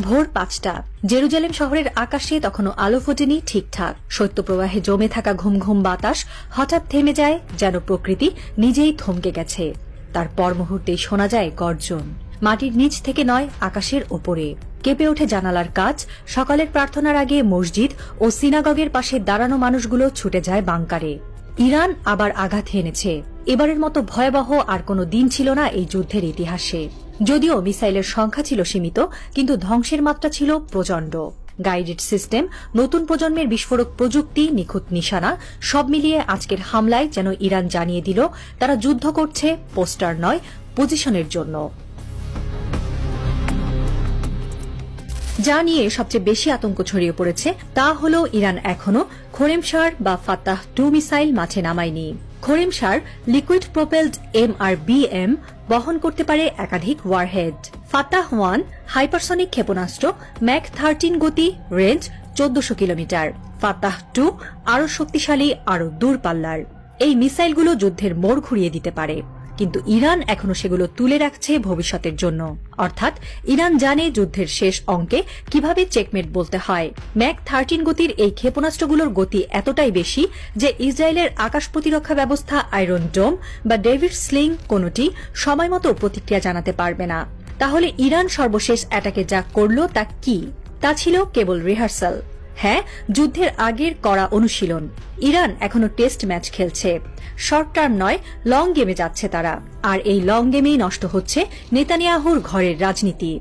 ভোর ৫টা। জেরুজালেম শহরের আকাশে তখনও আলো ফোটেনি ঠিকঠাক। শৈত্যপ্রবাহে জমে থাকা ঘুম ঘুম বাতাস হঠাৎ থেমে যায়, যেন প্রকৃতি নিজেই থমকে গেছে। তার পর মুহূর্তেই শোনা যায় গর্জন। মাটির নিচ থেকে নয়, আকাশের ওপরে। কেঁপে ওঠে জানালার কাচ। সকালের প্রার্থনার আগে মসজিদ ও সিনাগগের পাশে দাঁড়ানো মানুষগুলো ছুটে যায় বাংকারে। ইরান আবার আঘাত এনেছে। এবারের মতো ভয়াবহ আর কোনো দিন ছিল না এই যুদ্ধের ইতিহাসে। যদিও মিসাইলের সংখ্যা ছিল সীমিত, কিন্তু ধ্বংসের মাত্রা ছিল প্রচণ্ড। গাইডেড সিস্টেম, নতুন প্রজন্মের বিস্ফোরক প্রযুক্তি, নিখুঁত নিশানা, সব মিলিয়ে আজকের হামলায় যেন ইরান জানিয়ে দিল তারা যুদ্ধ করছে পোস্টার নয়, পজিশনের জন্য। যা নিয়ে সবচেয়ে বেশি আতঙ্ক ছড়িয়ে পড়েছে তা হল ইরান এখনও খোরেমশার বা ফাতাহ-2 মিসাইল মাঠে নামায়নি। খোরেমশার লিকুইড প্রোপেলড MRBM বহন করতে পারে একাধিক ওয়ারহেড। ফাতাহ-1 হাইপারসনিক ক্ষেপণাস্ত্র, ম্যাক 13 গতি, রেঞ্জ 1400 কিলোমিটার। ফাতাহ-2 আরও শক্তিশালী, আরও দূরপাল্লার। এই মিসাইলগুলো যুদ্ধের মোড় ঘুরিয়ে দিতে পারে, কিন্তু ইরান এখনো সেগুলো তুলে রাখছে ভবিষ্যতের জন্য। অর্থাৎ ইরান জানে যুদ্ধের শেষ অঙ্কে কিভাবে চেকমেট বলতে হয়। ম্যাক 13 গতির এই ক্ষেপণাস্ত্রগুলোর গতি এতটাই বেশি যে ইসরায়েলের আকাশ প্রতিরক্ষা ব্যবস্থা আয়রন ডোম বা ডেভিড স্লিং কোনটি সময়মতো প্রতিক্রিয়া জানাতে পারবে না। তাহলে ইরান সর্বশেষ অ্যাটাকে যা করল তা কি? তা ছিল কেবল রিহার্সাল। হ্যাঁ, যুদ্ধের আগের কড়া অনুশীলন। ইরান এখনো টেস্ট ম্যাচ খেলছে, শর্ট টার্ম নয়, লং গেমে যাচ্ছে তারা। আর এই লং গেমেই নষ্ট হচ্ছে নেতানিয়াহুর ঘরের রাজনীতি।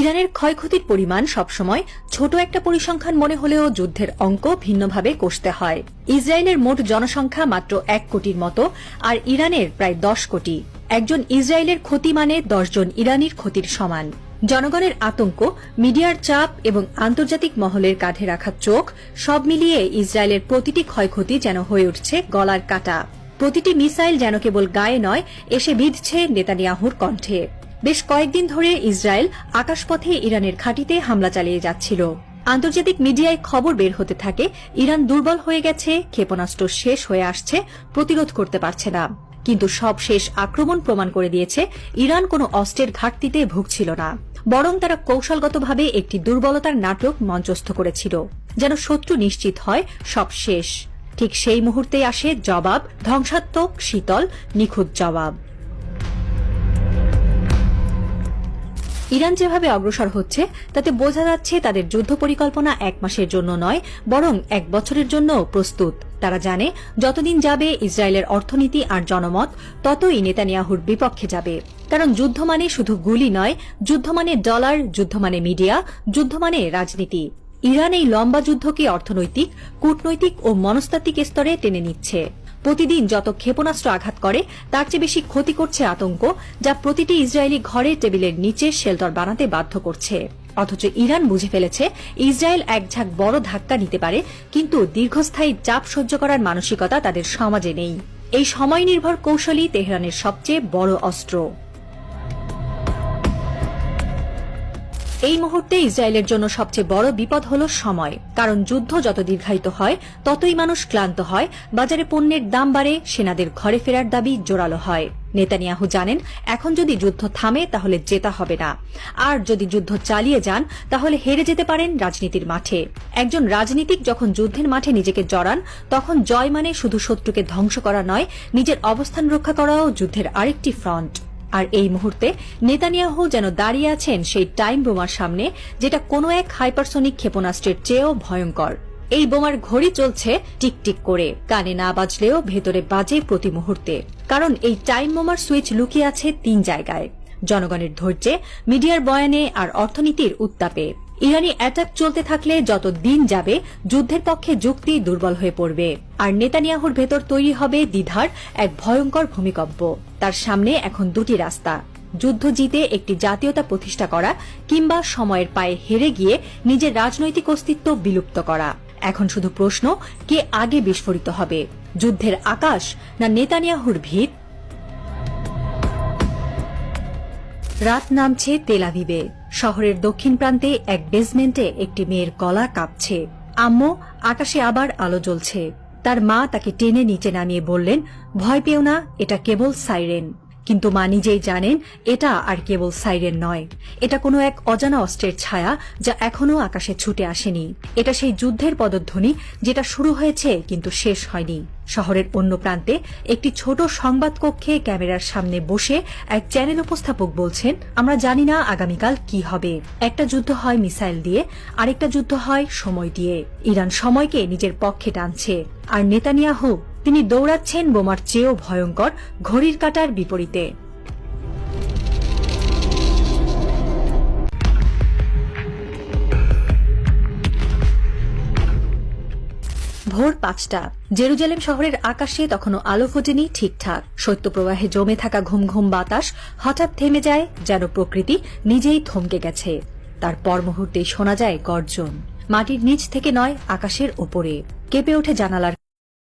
ইরানের ক্ষয়ক্ষতির পরিমাণ সবসময় ছোট একটা পরিসংখ্যান মনে হলেও যুদ্ধের অঙ্ক ভিন্নভাবে কষতে হয়। ইসরায়েলের মোট জনসংখ্যা মাত্র 1 কোটির মতো, আর ইরানের প্রায় 10 কোটি। একজন ইসরায়েলের ক্ষতি মানে 10 জন ইরানির ক্ষতির সমান। জনগণের আতঙ্ক, মিডিয়ার চাপ এবং আন্তর্জাতিক মহলের কাঁধে রাখা চোখ, সব মিলিয়ে ইসরায়েলের প্রতিটি ক্ষয়ক্ষতি যেন হয়ে উঠছে গলার কাটা। প্রতিটি মিসাইল যেন কেবল গায়ে নয়, এসে বিঁধছে নেতানিয়াহুর কণ্ঠে। বেশ কয়েকদিন ধরে ইসরায়েল আকাশপথে ইরানের ঘাঁটিতে হামলা চালিয়ে যাচ্ছিল। আন্তর্জাতিক মিডিয়ায় খবর বের হতে থাকে ইরান দুর্বল হয়ে গেছে, ক্ষেপণাস্ত্র শেষ হয়ে আসছে, প্রতিরোধ করতে পারছে না। কিন্তু সব শেষ আক্রমণ প্রমাণ করে দিয়েছে ইরান কোনো অস্ত্রের ঘাটতিতে ভুগছিল না, বরং তারা কৌশলগতভাবে একটি দুর্বলতার নাটক মঞ্চস্থ করেছিল, যেন শত্রু নিশ্চিত হয় সব শেষ। ঠিক সেই মুহূর্তেই আসে জবাব, ধ্বংসাত্মক, শীতল, নিখুঁত জবাব। ইরান যেভাবে অগ্রসর হচ্ছে তাতে বোঝা যাচ্ছে তাদের যুদ্ধ পরিকল্পনা 1 মাসের জন্য নয়, বরং 1 বছরের জন্য প্রস্তুত। তারা জানে যতদিন যাবে ইসরায়েলের অর্থনীতি আর জনমত ততই নেতানিয়াহুর বিপক্ষে যাবে। কারণ যুদ্ধ মানে শুধু গুলি নয়, যুদ্ধ মানে ডলার, যুদ্ধ মানে মিডিয়া, যুদ্ধ মানে রাজনীতি। ইরান এই লম্বা যুদ্ধকে অর্থনৈতিক, কূটনৈতিক ও মনস্তাত্ত্বিক স্তরে টেনে নিচ্ছে। প্রতিদিন যত ক্ষেপণাস্ত্র আঘাত করে তার চেয়ে বেশি ক্ষতি করছে আতঙ্ক, যা প্রতিটি ইসরায়েলি ঘরে টেবিলের নিচে শেল্টার বানাতে বাধ্য করছে। অথচ ইরান বুঝে ফেলেছে ইসরায়েল এক ঝাঁক বড় ধাক্কা নিতে পারে, কিন্তু দীর্ঘস্থায়ী চাপ সহ্য করার মানসিকতা তাদের সমাজে নেই। এই সময় নির্ভর কৌশলই তেহরানের সবচেয়ে বড় অস্ত্র। এই মুহূর্তে ইসরায়েলের জন্য সবচেয়ে বড় বিপদ হল সময়। কারণ যুদ্ধ যত দীর্ঘায়িত হয় ততই মানুষ ক্লান্ত হয়, বাজারে পণ্যের দাম বাড়ে, সেনাদের ঘরে ফেরার দাবি জোরালো হয়। নেতানিয়াহু জানেন এখন যদি যুদ্ধ থামে তাহলে জেতা হবে না, আর যদি যুদ্ধ চালিয়ে যান তাহলে হেরে যেতে পারেন রাজনীতির মাঠে। একজন রাজনীতিক যখন যুদ্ধের মাঠে নিজেকে জড়ান তখন জয় মানে শুধু শত্রুকে ধ্বংস করা নয়, নিজের অবস্থান রক্ষা করাও যুদ্ধের আরেকটি ফ্রন্ট। আর এই মুহূর্তে নেতানিয়াহু যেন দাঁড়িয়ে আছেন সেই টাইম বোমার সামনে, যেটা কোনো এক হাইপারসনিক ক্ষেপণাস্ত্রের চেয়েও ভয়ঙ্কর। এই বোমার ঘড়ি চলছে টিকটিক করে, কানে না বাজলেও ভেতরে বাজে প্রতি মুহূর্তে। কারণ এই টাইম বোমার সুইচ লুকিয়ে আছে 3 জায়গায়: জনগণের ধৈর্যে, মিডিয়ার বয়ানে আর অর্থনীতির উত্তাপে। ইরানি অ্যাটাক চলতে থাকলে যত দিন যাবে যুদ্ধের পক্ষে যুক্তি দুর্বল হয়ে পড়বে, আর নেতানিয়াহুর ভেতর তৈরি হবে দ্বিধার এক ভয়ঙ্কর ভূমিকম্প। তার সামনে এখন 2টি রাস্তা: যুদ্ধ জিতে একটি জাতীয়তা প্রতিষ্ঠা করা, কিংবা সময়ের পায়ে হেরে গিয়ে নিজের রাজনৈতিক অস্তিত্ব বিলুপ্ত করা। এখন শুধু প্রশ্ন, কে আগে বিস্ফোরিত হবে, যুদ্ধের আকাশ না নেতানিয়াহুর ভিত? রাত নামছে তেল আভিভে। শহরের দক্ষিণ প্রান্তে এক বেসমেন্টে একটি মেয়ের গলা কাঁপছে। আম্মু, আকাশে আবার আলো জ্বলছে। তার মা তাকে টেনে নিচে নামিয়ে বললেন, ভয় পেও না, এটা কেবল সাইরেন। কিন্তু মা নিজেই জানেন এটা আর কেবল সাইরেন নয়, এটা কোনো এক অজানা অস্ত্রের ছায়া যা এখনো আকাশে ছুটে আসেনি। এটা সেই যুদ্ধের পদধ্বনি যেটা শুরু হয়েছে কিন্তু শেষ হয়নি। শহরের অন্য প্রান্তে একটি ছোট সংবাদ কক্ষে ক্যামেরার সামনে বসে এক চ্যানেল উপস্থাপক বলছেন, আমরা জানি না আগামীকাল কি হবে। একটা যুদ্ধ হয় মিসাইল দিয়ে, আরেকটা যুদ্ধ হয় সময় দিয়ে। ইরান সময়কে নিজের পক্ষে টানছে, আর নেতানিয়াহু তিনি দৌড়াচ্ছেন বোমার চেয়েও ভয়ঙ্কর ঘড়ির কাঁটার বিপরীতে। ভোর 5টা। জেরুজালেম শহরের আকাশে তখনও আলো ফোটেনি ঠিকঠাক। শৈত্যপ্রবাহে জমে থাকা ঘুম ঘুম বাতাস হঠাৎ থেমে যায়, যেন প্রকৃতি নিজেই থমকে গেছে। তার পর মুহূর্তেই শোনা যায় গর্জন, মাটির নিচ থেকে নয়, আকাশের ওপরে। কেঁপে ওঠে জানালার